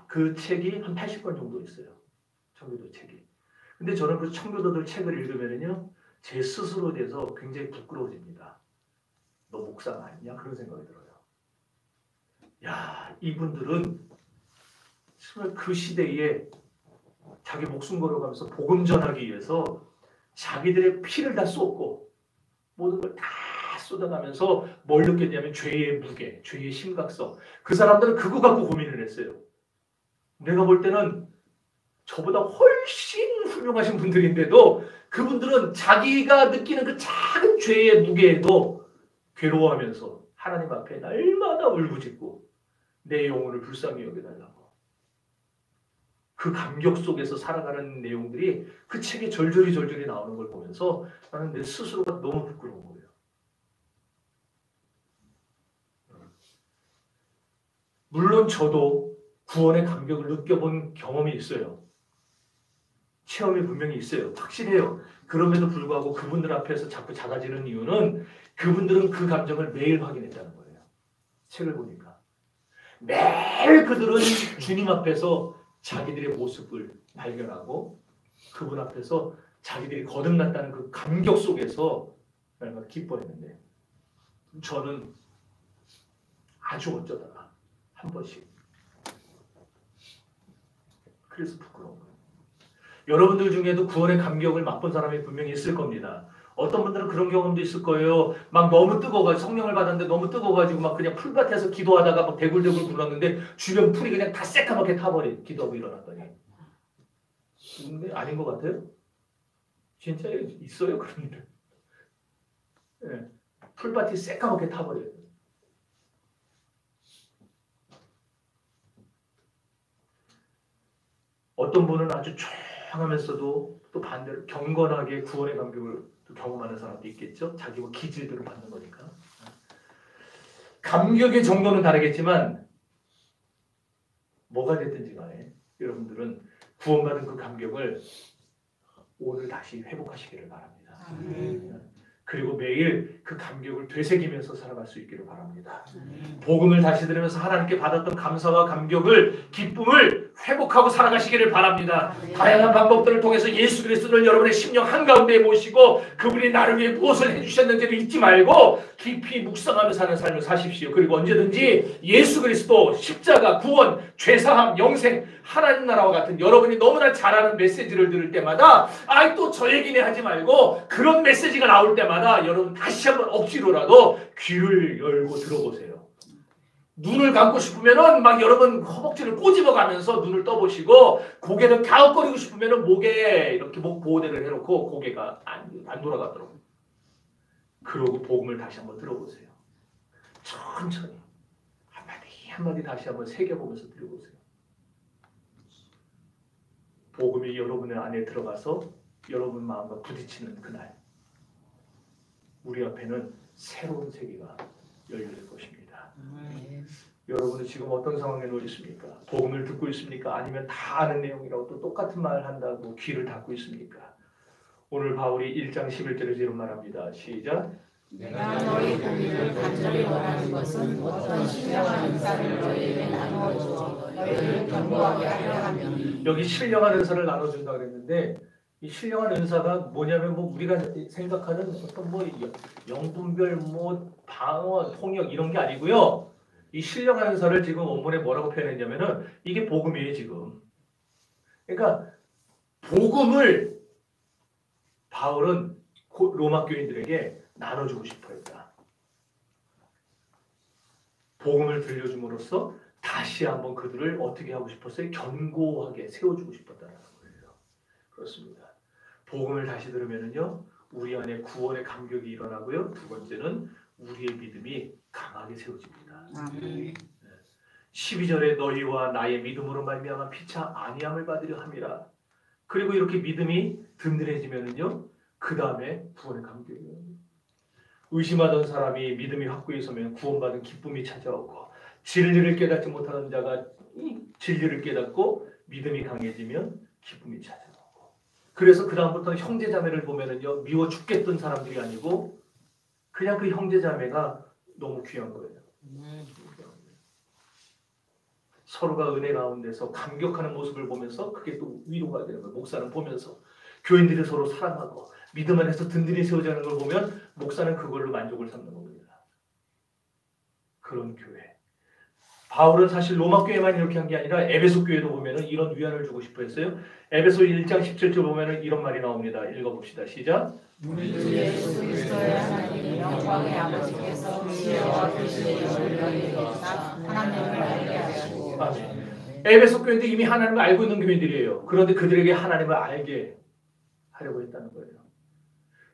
그 책이 한 80권 정도 있어요. 청교도 책이. 근데 저는 그 청교도들 책을 읽으면은요 제 스스로에 대해서 굉장히 부끄러워집니다. 너 목사 아니냐? 그런 생각이 들어요. 야, 이분들은 정말 그 시대에 자기 목숨 걸어가면서 복음 전하기 위해서 자기들의 피를 다 쏟고 모든 걸 다 쏟아가면서 뭘 느꼈냐면 죄의 무게, 죄의 심각성. 그 사람들은 그거 갖고 고민을 했어요. 내가 볼 때는 저보다 훨씬 훌륭하신 분들인데도 그분들은 자기가 느끼는 그 작은 죄의 무게에도 괴로워하면서 하나님 앞에 날마다 울부짖고 내 영혼을 불쌍히 여겨달라고. 그 감격 속에서 살아가는 내용들이 그 책에 절절히 나오는 걸 보면서 나는 내 스스로가 너무 부끄러운 거예요. 물론 저도 구원의 감격을 느껴본 경험이 있어요. 체험이 분명히 있어요. 확실해요. 그럼에도 불구하고 그분들 앞에서 자꾸 작아지는 이유는 그분들은 그 감정을 매일 확인했다는 거예요. 책을 보니까. 매일 그들은 주님 앞에서 자기들의 모습을 발견하고 그분 앞에서 자기들이 거듭났다는 그 감격 속에서 얼마나 기뻐했는데 저는 아주 어쩌다가 한 번씩 그래서 부끄러운 거예요. 여러분들 중에도 구원의 감격을 맛본 사람이 분명히 있을 겁니다. 어떤 분들은 그런 경험도 있을 거예요. 막 너무 뜨거워가지고 성령을 받았는데 너무 뜨거워가지고 막 그냥 풀밭에서 기도하다가 막 대굴대굴 굴렀는데 주변 풀이 그냥 다 새까맣게 타버린 기도하고 일어났더니 근데 아닌 것 같아요? 진짜 있어요 그런 일. 예. 풀밭이 새까맣게 타버려요. 어떤 분은 아주 조용하면서도 또 반대로 경건하게 구원의 감격을 또 경험하는 사람도 있겠죠. 자기 뭐 기질대로 받는 거니까. 감격의 정도는 다르겠지만 뭐가 됐든지 간에 여러분들은 구원받은 그 감격을 오늘 다시 회복하시기를 바랍니다. 그리고 매일 그 감격을 되새기면서 살아갈 수 있기를 바랍니다. 복음을 다시 들으면서 하나님께 받았던 감사와 감격을, 기쁨을 회복하고 살아가시기를 바랍니다. 다양한 방법들을 통해서 예수 그리스도를 여러분의 심령 한가운데에 모시고 그분이 나를 위해 무엇을 해주셨는지를 잊지 말고 깊이 묵상하며 사는 삶을 사십시오. 그리고 언제든지 예수 그리스도, 십자가, 구원, 죄사함, 영생, 하나님 나라와 같은 여러분이 너무나 잘 아는 메시지를 들을 때마다 아이 또 저 얘기네 하지 말고 그런 메시지가 나올 때마다 여러분 다시 한번 억지로라도 귀를 열고 들어보세요. 눈을 감고 싶으면은 막 여러분 허벅지를 꼬집어 가면서 눈을 떠보시고 고개를 갸웃거리고 싶으면은 목에 이렇게 목 보호대를 해놓고 고개가 안 돌아가도록 그러고 복음을 다시 한번 들어보세요. 천천히 한마디 한마디 다시 한번 새겨보면서 들어보세요. 복음이 여러분의 안에 들어가서 여러분 마음과 부딪히는 그날 우리 앞에는 새로운 세계가 열릴 것입니다. 여러분은 지금 어떤 상황에 놓여 있습니까? 복음을 듣고 있습니까? 아니면 다 아는 내용이라고 또 똑같은 말 한다고 귀를 닫고 있습니까? 오늘 바울이 1장 11절에서 이런 말합니다. 시작. 내가 너희 보기를 간절히 원하는 것은 어떤 신령한 은사를 너희에게 나누어 주어 너희를 견고하게 하려 함이니. 여기 신령한 은사를 나눠준다고 그랬는데 이 신령한 은사가 뭐냐면 뭐 우리가 생각하는 어떤 뭐 영분별 뭐 방어 통역 이런 게 아니고요. 이 신령한 은사를 지금 원문에 뭐라고 표현했냐면은 이게 복음이에요 지금. 그러니까 복음을 바울은 로마 교인들에게 나눠주고 싶어했다. 복음을 들려줌으로써 다시 한번 그들을 어떻게 하고 싶었어요? 견고하게 세워주고 싶었다는 거예요. 그렇습니다. 복음을 다시 들으면은요, 우리 안에 구원의 감격이 일어나고요. 두 번째는 우리의 믿음이 강하게 세워집니다. 12절에 너희와 나의 믿음으로 말미암아 피차 아니함을 받으려 함이라. 그리고 이렇게 믿음이 든든해지면은요, 그 다음에 구원의 감격이에요. 의심하던 사람이 믿음이 확고히 서면 구원받은 기쁨이 찾아오고 진리를 깨닫지 못하는 자가 이 진리를 깨닫고 믿음이 강해지면 기쁨이 찾아오고 그래서 그 다음부터는 형제자매를 보면은요 미워 죽겠던 사람들이 아니고 그냥 그 형제자매가 너무 귀한 거예요. 서로가 은혜 가운데서 감격하는 모습을 보면서 그게 또 위로가 되는 거예요. 목사는 보면서 교인들이 서로 사랑하고 믿음 안에서 든든히 세워지는 걸 보면 목사는 그걸로 만족을 삼는 겁니다. 그런 교회. 바울은 사실 로마 교회만 이렇게 한 게 아니라 에베소 교회도 보면은 이런 위안을 주고 싶어 했어요. 에베소 1장 17절 보면은 이런 말이 나옵니다. 읽어봅시다. 시작. 우리 주 예수 그리스도의 하나님 영광의 아버지께서 지혜와 계시의 영을 너희에게 주사 하나님을 알게 하시고. 아멘. 에베소 교회도 이미 하나님을 알고 있는 교회들이에요. 그런데 그들에게 하나님을 알게 하려고 했다는 거예요.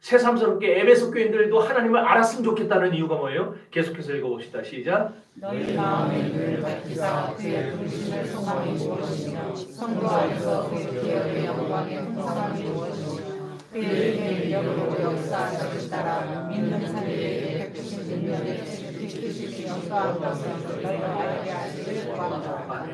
새삼스럽게 에베소 교인들도 하나님을 알았으면 좋겠다는 이유가 뭐예요? 계속해서 읽어봅시다. 시작. 너희 마음에 늘 밝히사 그의 부르심을 소망이 무엇이며 성도 안에서 그의 기업의 영광의 풍성함이 무엇이며 그의 능력으로 역사하시기 따라 믿는 자들에게 베푸신 능력의 지키시기 어떠한 것을 너희가 알게 하시길 구한다.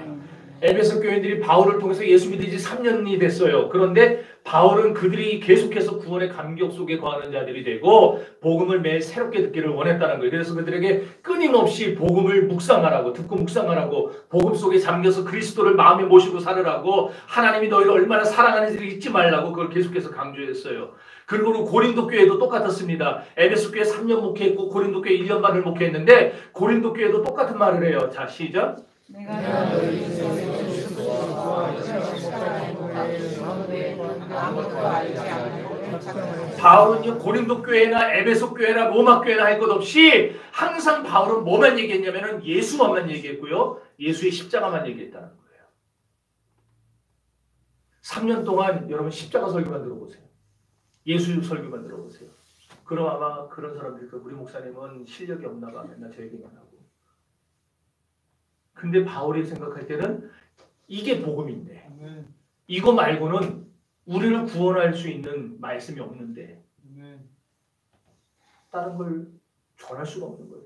에베소 교인들이 바울을 통해서 예수 믿은 지 3년이 됐어요. 그런데 바울은 그들이 계속해서 구원의 감격 속에 거하는 자들이 되고 복음을 매일 새롭게 듣기를 원했다는 거예요. 그래서 그들에게 끊임없이 복음을 묵상하라고 듣고 묵상하라고 복음 속에 잠겨서 그리스도를 마음에 모시고 살으라고 하나님이 너희를 얼마나 사랑하는지를 잊지 말라고 그걸 계속해서 강조했어요. 그리고 고린도 교회도 똑같았습니다. 에베소 교회 3년 목회했고 고린도 교회 1년 반을 목회했는데 고린도 교회도 똑같은 말을 해요. 자 시작. 내가 너희 아무것도 알지 않고 바울은요 고린도 교회나 에베소 교회나 로마 교회나 할 것 없이 항상 바울은 뭐만 얘기했냐면은 예수만만 얘기했고요. 예수의 십자가만 얘기했다는 거예요. 3년 동안 여러분 십자가 설교만 들어보세요. 예수 설교만 들어보세요. 그럼 아마 그런 사람들, 우리 목사님은 실력이 없나 봐. 맨날 저 얘기만 하고. 근데 바울이 생각할 때는 이게 복음인데 이거 말고는 우리를 구원할 수 있는 말씀이 없는데 다른 걸 전할 수가 없는 거예요.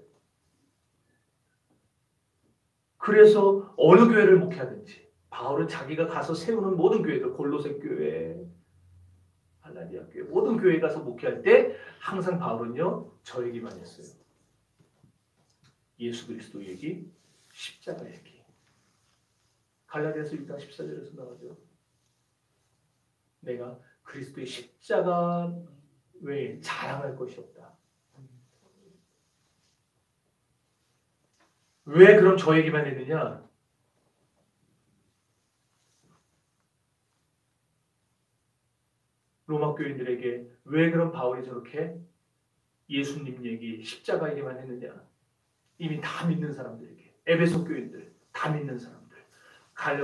그래서 어느 교회를 목회하든지 바울은 자기가 가서 세우는 모든 교회들, 골로새 교회, 갈라디아 교회, 모든 교회에 가서 목회할 때 항상 바울은요 저 얘기만 했어요. 예수 그리스도 얘기, 십자가 얘기. 갈라디아서 6장 14절에서 나오죠. 내가 그리스도의 십자가 외에 자랑할 것이 없다. 왜 그럼 저 얘기만 했느냐? 로마 교인들에게 왜 그럼 바울이 저렇게 예수님 얘기, 십자가 얘기만 했느냐? 이미 다 믿는 사람들에게, 에베소 교인들 다 믿는 사람들,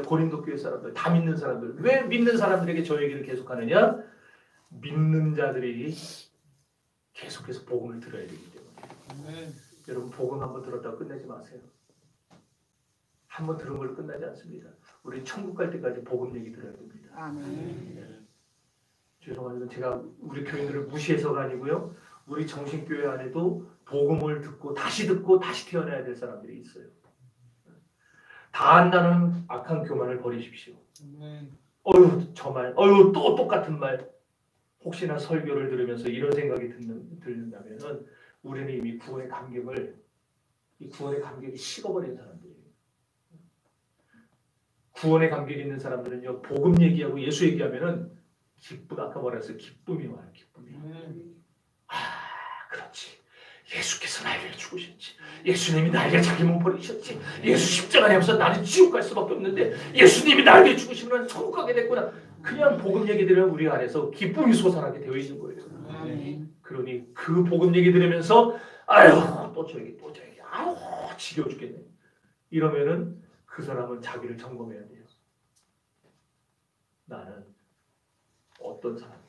고린도 교회 사람들 다 믿는 사람들, 왜 믿는 사람들에게 저 얘기를 계속하느냐? 믿는 자들이 계속해서 복음을 들어야 되기 때문에. 여러분 복음 한번 들었다고 끝내지 마세요. 한번 들은 걸로 끝나지 않습니다. 우리 천국 갈 때까지 복음 얘기 들어야 됩니다. 아멘. 죄송합니다. 제가 우리 교인들을 무시해서가 아니고요. 우리 정신교회 안에도 복음을 듣고 다시 태어나야 될 사람들이 있어요. 다 안다는 악한 교만을 버리십시오. 어휴 저 말, 어휴 또 똑같은 말. 혹시나 설교를 들으면서 이런 생각이 들는다면은 우리는 이미 구원의 감격이 식어버린 사람들이에요. 구원의 감격이 있는 사람들은요 복음 얘기하고 예수 얘기하면은 아까 뭐라 했어요? 기쁨이 와요. 기쁨이. 그렇지. 예수께서 나에게 죽으셨지. 예수님이 나에게 자기 몸 버리셨지. 예수 십자가에 앞서 나는 지옥 갈 수밖에 없는데 예수님이 나에게 죽으시면 천국 가게 됐구나. 그냥 복음 얘기 들으면 우리 안에서 기쁨이 솟아나게 되어 있는 거예요. 그러니 그 복음 얘기 들으면서 아유 또 저 얘기 아유 지겨워 죽겠네. 이러면은 그 사람은 자기를 점검해야 돼요. 나는 어떤 사람인가?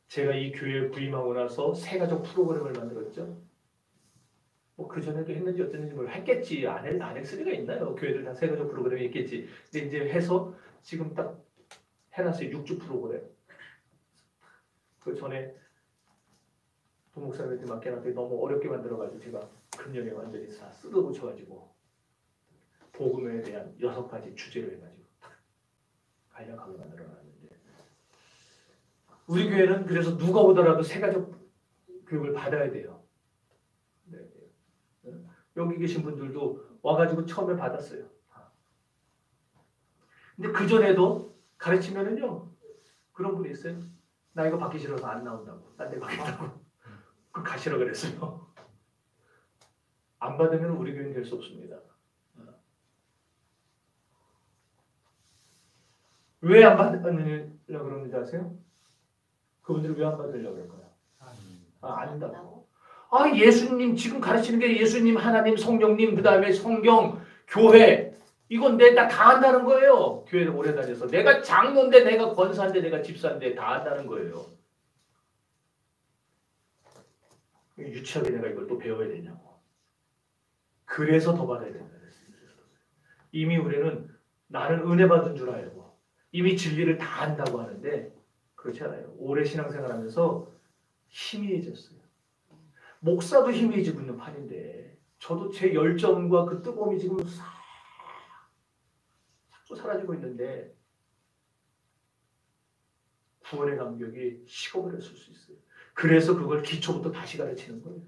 제가 이 교회에 부임하고 나서 새가족 프로그램을 만들었죠. 뭐 그 전에도 했는지 어땠는지 했겠지. 안 했을 리가 있나요? 교회들 다 새가족 프로그램이 있겠지. 근데 이제 해서 지금 딱 해놨어요. 6주 프로그램. 그 전에 부목사님한테 맡겨놨더니 너무 어렵게 만들어가지고 제가 금년에 완전히 다 쓸어붙여가지고 복음에 대한 6가지 주제로 해가지고 간략하게 만들어놨는데 우리 교회는 그래서 누가 오더라도 새가족 교육을 받아야 돼요. 네. 여기 계신 분들도 와가지고 처음에 받았어요. 근데 그 전에도 가르치면은요 그런 분이 있어요. 나 이거 받기 싫어서 안 나온다고. 딴 데 가겠다고. 그 가시라 그랬어요. 안 받으면 우리 교회는 될 수 없습니다. 왜 안 받으려고 그러는지 아세요? 그분들이 왜 안 받으려고 그럴까요? 안다고. 예수님 지금 가르치는 게 예수님, 하나님, 성령님, 그 다음에 성경, 교회 이건 나 다 안다는 거예요. 교회를 오래 다녀서 내가 장로인데 내가 권사인데 내가 집사인데 다 안다는 거예요. 유치하게 내가 이걸 또 배워야 되냐고. 그래서 더 받아야 된다. 이미 우리는 나는 은혜 받은 줄 알고 이미 진리를 다 안다고 하는데 그렇지 않아요. 오래 신앙생활하면서 희미해졌어요. 목사도 희미해지고 있는 판인데 저도 제 열정과 그 뜨거움이 지금 자꾸 사라지고 있는데 구원의 감격이 식어버렸을 수 있어요. 그래서 그걸 기초부터 다시 가르치는 거예요.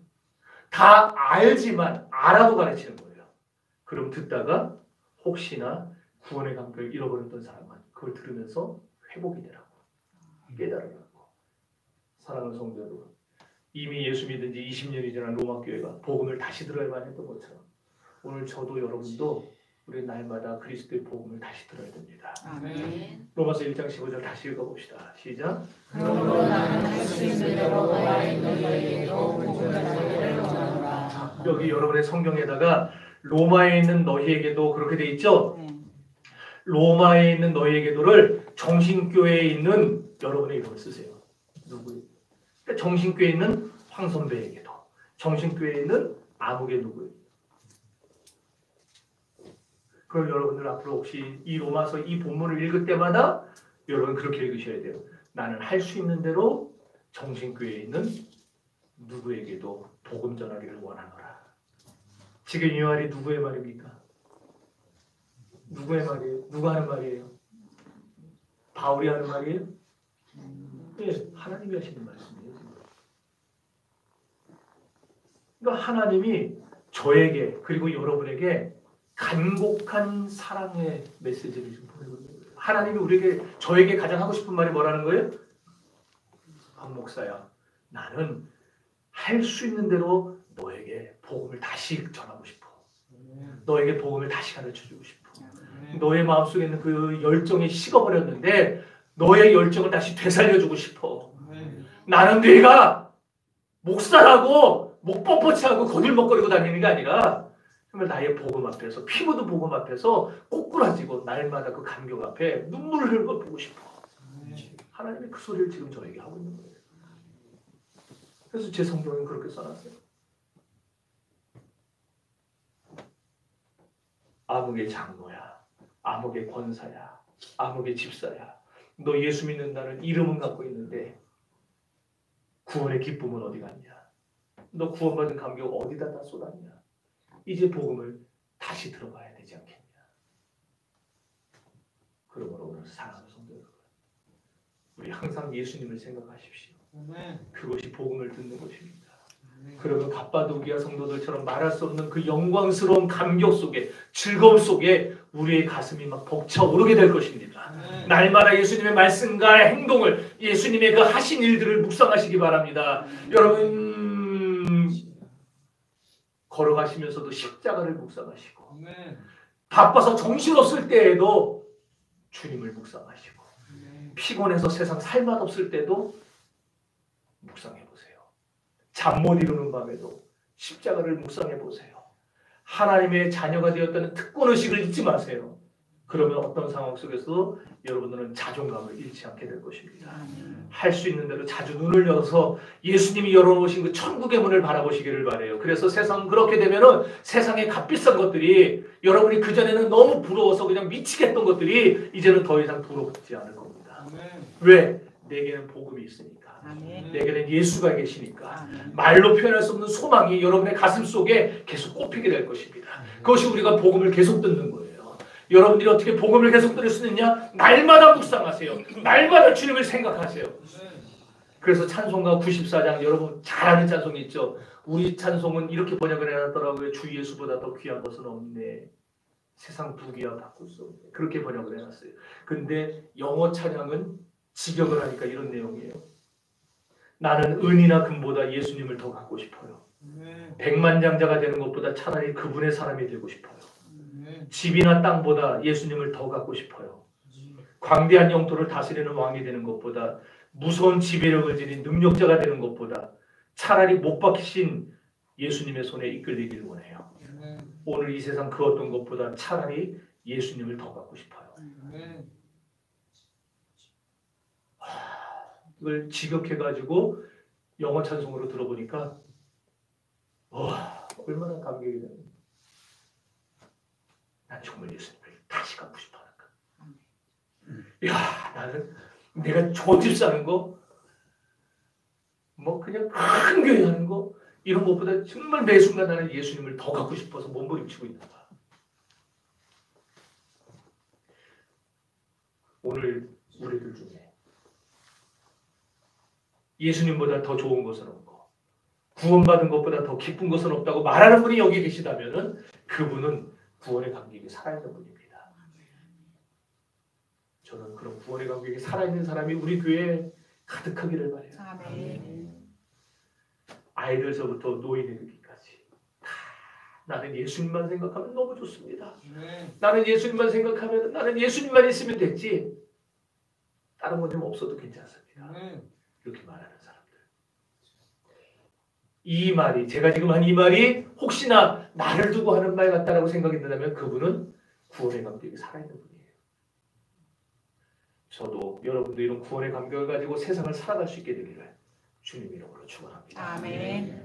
다 알지만 알아도 가르치는 거예요. 그럼 듣다가 혹시나 구원의 감격을 잃어버렸던 사람은 그걸 들으면서 회복이 되라고 깨달으라고. 사랑하는 성도 여러분, 이미 예수 믿은 지 20년이 지난 로마 교회가 복음을 다시 들어야만 했던 것처럼 오늘 저도 여러분도 우리 날마다 그리스도의 복음을 다시 들어야 됩니다. 아멘. 로마서 1장 15절 다시 읽어봅시다. 시작. 그러므로 나는 할 수 있는 대로 로마에 있는 너희에게로 복음을 전하기를 원하노라. 여기 여러분의 성경에다가 로마에 있는 너희에게도 그렇게 돼 있죠? 로마에 있는 너희에게도를 정신교회에 있는 여러분의 이름을 쓰세요. 누구예요? 그러니까 정신교회에 있는 황 선배에게도, 정신교회에 있는 아무개 누구예요? 그럼 여러분들 앞으로 혹시 이 로마서 이 본문을 읽을 때마다 여러분 그렇게 읽으셔야 돼요. 나는 할 수 있는 대로 정신교회에 있는 누구에게도 복음 전하기를 원하노라. 지금 이 말이 누구의 말입니까? 누구의 말이에요? 누가 하는 말이에요? 바울이 하는 말이에요? 네, 하나님이 하시는 말씀이에요. 그러니까 하나님이 저에게 그리고 여러분에게 간곡한 사랑의 메시지를 좀 보내고 있는 거예요. 하나님이 우리에게 저에게 가장 하고 싶은 말이 뭐라는 거예요? 박 목사야, 나는 할 수 있는 대로 너에게 복음을 다시 전하고 싶어. 너에게 복음을 다시 가르쳐주고 싶어. 너의 마음속에 있는 그 열정이 식어버렸는데 너의 열정을 다시 되살려주고 싶어. 나는 네가 목사라고 목 뻣뻣이하고 거들먹거리고 다니는 게 아니라 정말 나의 복음 앞에서, 피부도 복음 앞에서 꼬꾸라지고 날마다 그 감격 앞에 눈물을 흘리는 걸 보고 싶어. 하나님이 그 소리를 지금 저에게 하고 있는 거예요. 그래서 제 성경에 그렇게 써놨어요. 아무개 장로야, 아무개 권사야, 아무개 집사야, 너 예수 믿는다는 이름은 갖고 있는데 구원의 기쁨은 어디 갔냐? 너 구원받은 감격 어디다 다 쏟았냐? 이제 복음을 다시 들어봐야 되지 않겠냐? 그러므로 오늘 사랑하는 성도 여러분, 우리 항상 예수님을 생각하십시오. 그것이 복음을 듣는 것입니다. 그러면 갑바도기아 성도들처럼 말할 수 없는 그 영광스러운 감격 속에, 즐거움 속에 우리의 가슴이 막 벅차오르게 될 것입니다. 날마다 예수님의 말씀과 행동을, 예수님의 그 하신 일들을 묵상하시기 바랍니다. 여러분 걸어가시면서도 십자가를 묵상하시고, 바빠서 정신없을 때에도 주님을 묵상하시고, 피곤해서 세상 살맛 없을 때도 묵상해보세요. 잠 못 이루는 밤에도 십자가를 묵상해보세요. 하나님의 자녀가 되었다는 특권의식을 잊지 마세요. 그러면 어떤 상황 속에서도 여러분들은 자존감을 잃지 않게 될 것입니다. 할 수 있는 대로 자주 눈을 열어서 예수님이 열어놓으신 그 천국의 문을 바라보시기를 바라요. 그래서 세상 그렇게 되면은 세상의 값비싼 것들이, 여러분이 그전에는 너무 부러워서 그냥 미치게 했던 것들이 이제는 더 이상 부럽지 않을 겁니다. 왜? 내게는 복음이 있으니까. 내게는 예수가 계시니까. 말로 표현할 수 없는 소망이 여러분의 가슴 속에 계속 꼽히게 될 것입니다. 그것이 우리가 복음을 계속 듣는 거예요. 여러분들이 어떻게 복음을 계속 들을 수 있느냐? 날마다 묵상하세요. 날마다 주님을 생각하세요. 그래서 찬송가 94장, 여러분 잘 아는 찬송이 있죠. 우리 찬송은 이렇게 번역을 해놨더라고요. 주 예수보다 더 귀한 것은 없네. 세상 두 귀와 바꿀 수 없네. 그렇게 번역을 해놨어요. 근데 영어 찬양은 직역을 하니까 이런 내용이에요. 나는 은이나 금보다 예수님을 더 갖고 싶어요. 백만장자가 되는 것보다 차라리 그분의 사람이 되고 싶어요. 집이나 땅보다 예수님을 더 갖고 싶어요. 광대한 영토를 다스리는 왕이 되는 것보다, 무서운 지배력을 지닌 능력자가 되는 것보다 차라리 못 박히신 예수님의 손에 이끌리기를 원해요. 오늘 이 세상 그 어떤 것보다 차라리 예수님을 더 갖고 싶어요. 이걸 직역해가지고 영어 찬송으로 들어보니까 와, 얼마나 감격이 되는. 난 정말 예수님을 다시 갖고 싶어 하는 거. 야, 나는 내가 좋은 집 사는 거, 뭐 그냥 큰 교회 하는 거, 이런 것보다 정말 매 순간 나는 예수님을 더 갖고 싶어서 몸부림치고 있는 거야. 오늘 우리들 중에 예수님보다 더 좋은 것은 없고 구원받은 것보다 더 기쁜 것은 없다고 말하는 분이 여기 계시다면은 그분은 구원의 감격이 살아있는 분입니다. 저는 그런 구원의 감격이 살아있는 사람이 우리 교회에 가득하기를 바라요. 아이들서부터 노인에 이르기까지 다 나는 예수님만 생각하면 너무 좋습니다. 나는 예수님만 생각하면, 나는 예수님만 있으면 됐지, 다른 건 좀 없어도 괜찮습니다. 이렇게 말하는 사람들. 이 말이, 제가 지금 한 이 말이 혹시나 나를 두고 하는 말 같다라고 생각이 든다면 그분은 구원의 감격이 살아있는 분이에요. 저도 여러분도 이런 구원의 감격을 가지고 세상을 살아갈 수 있게 되기를 주님 이름으로 축원합니다. 아멘.